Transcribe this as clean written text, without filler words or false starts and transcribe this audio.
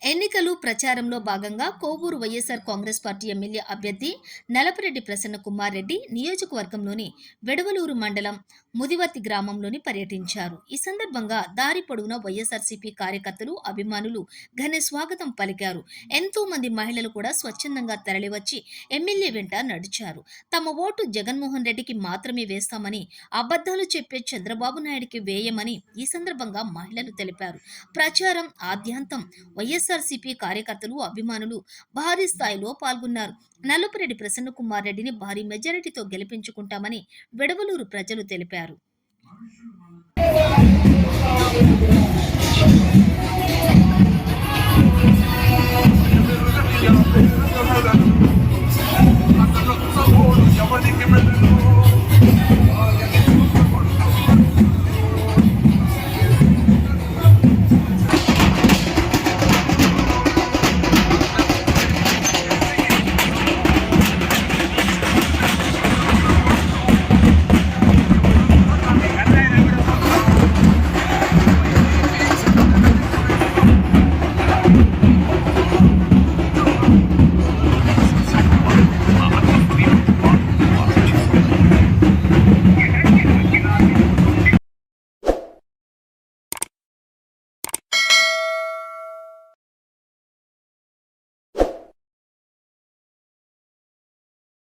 ఎన్నికలు ప్రచారంలో భాగంగా కోవూరు వైఎస్ఆర్ కాంగ్రెస్ పార్టీ ఎమ్మెల్యే అభ్యర్థి నలపరెడ్డి ప్రసన్న కుమార్ రెడ్డి నియోజకవర్గంలోని వెడవలూరు మండలం ముదివర్తి గ్రామంలోని పర్యటించారు. ఈ సందర్భంగా దారి పొడవునా వైఎస్ఆర్సీపీ కార్యకర్తలు, అభిమానులు ఘన స్వాగతం పలికారు. ఎంతో మంది మహిళలు కూడా స్వచ్ఛందంగా తరలివచ్చి ఎమ్మెల్యే వెంట నడిచారు. తమ ఓటు జగన్మోహన్ రెడ్డికి మాత్రమే వేస్తామని, అబద్ధాలు చెప్పే చంద్రబాబు నాయుడికి వేయమని ఈ సందర్భంగా మహిళలు తెలిపారు. ప్రచారం ఆద్యంతం వైఎస్ఆర్సీపీ కార్యకర్తలు, అభిమానులు భారీ స్థాయిలో పాల్గొన్నారు. నల్లపురెడ్డి ప్రసన్న కుమార్ రెడ్డిని భారీ మెజారిటీతో గెలిపించుకుంటామని వెడవలూరు ప్రజలు తెలిపారు.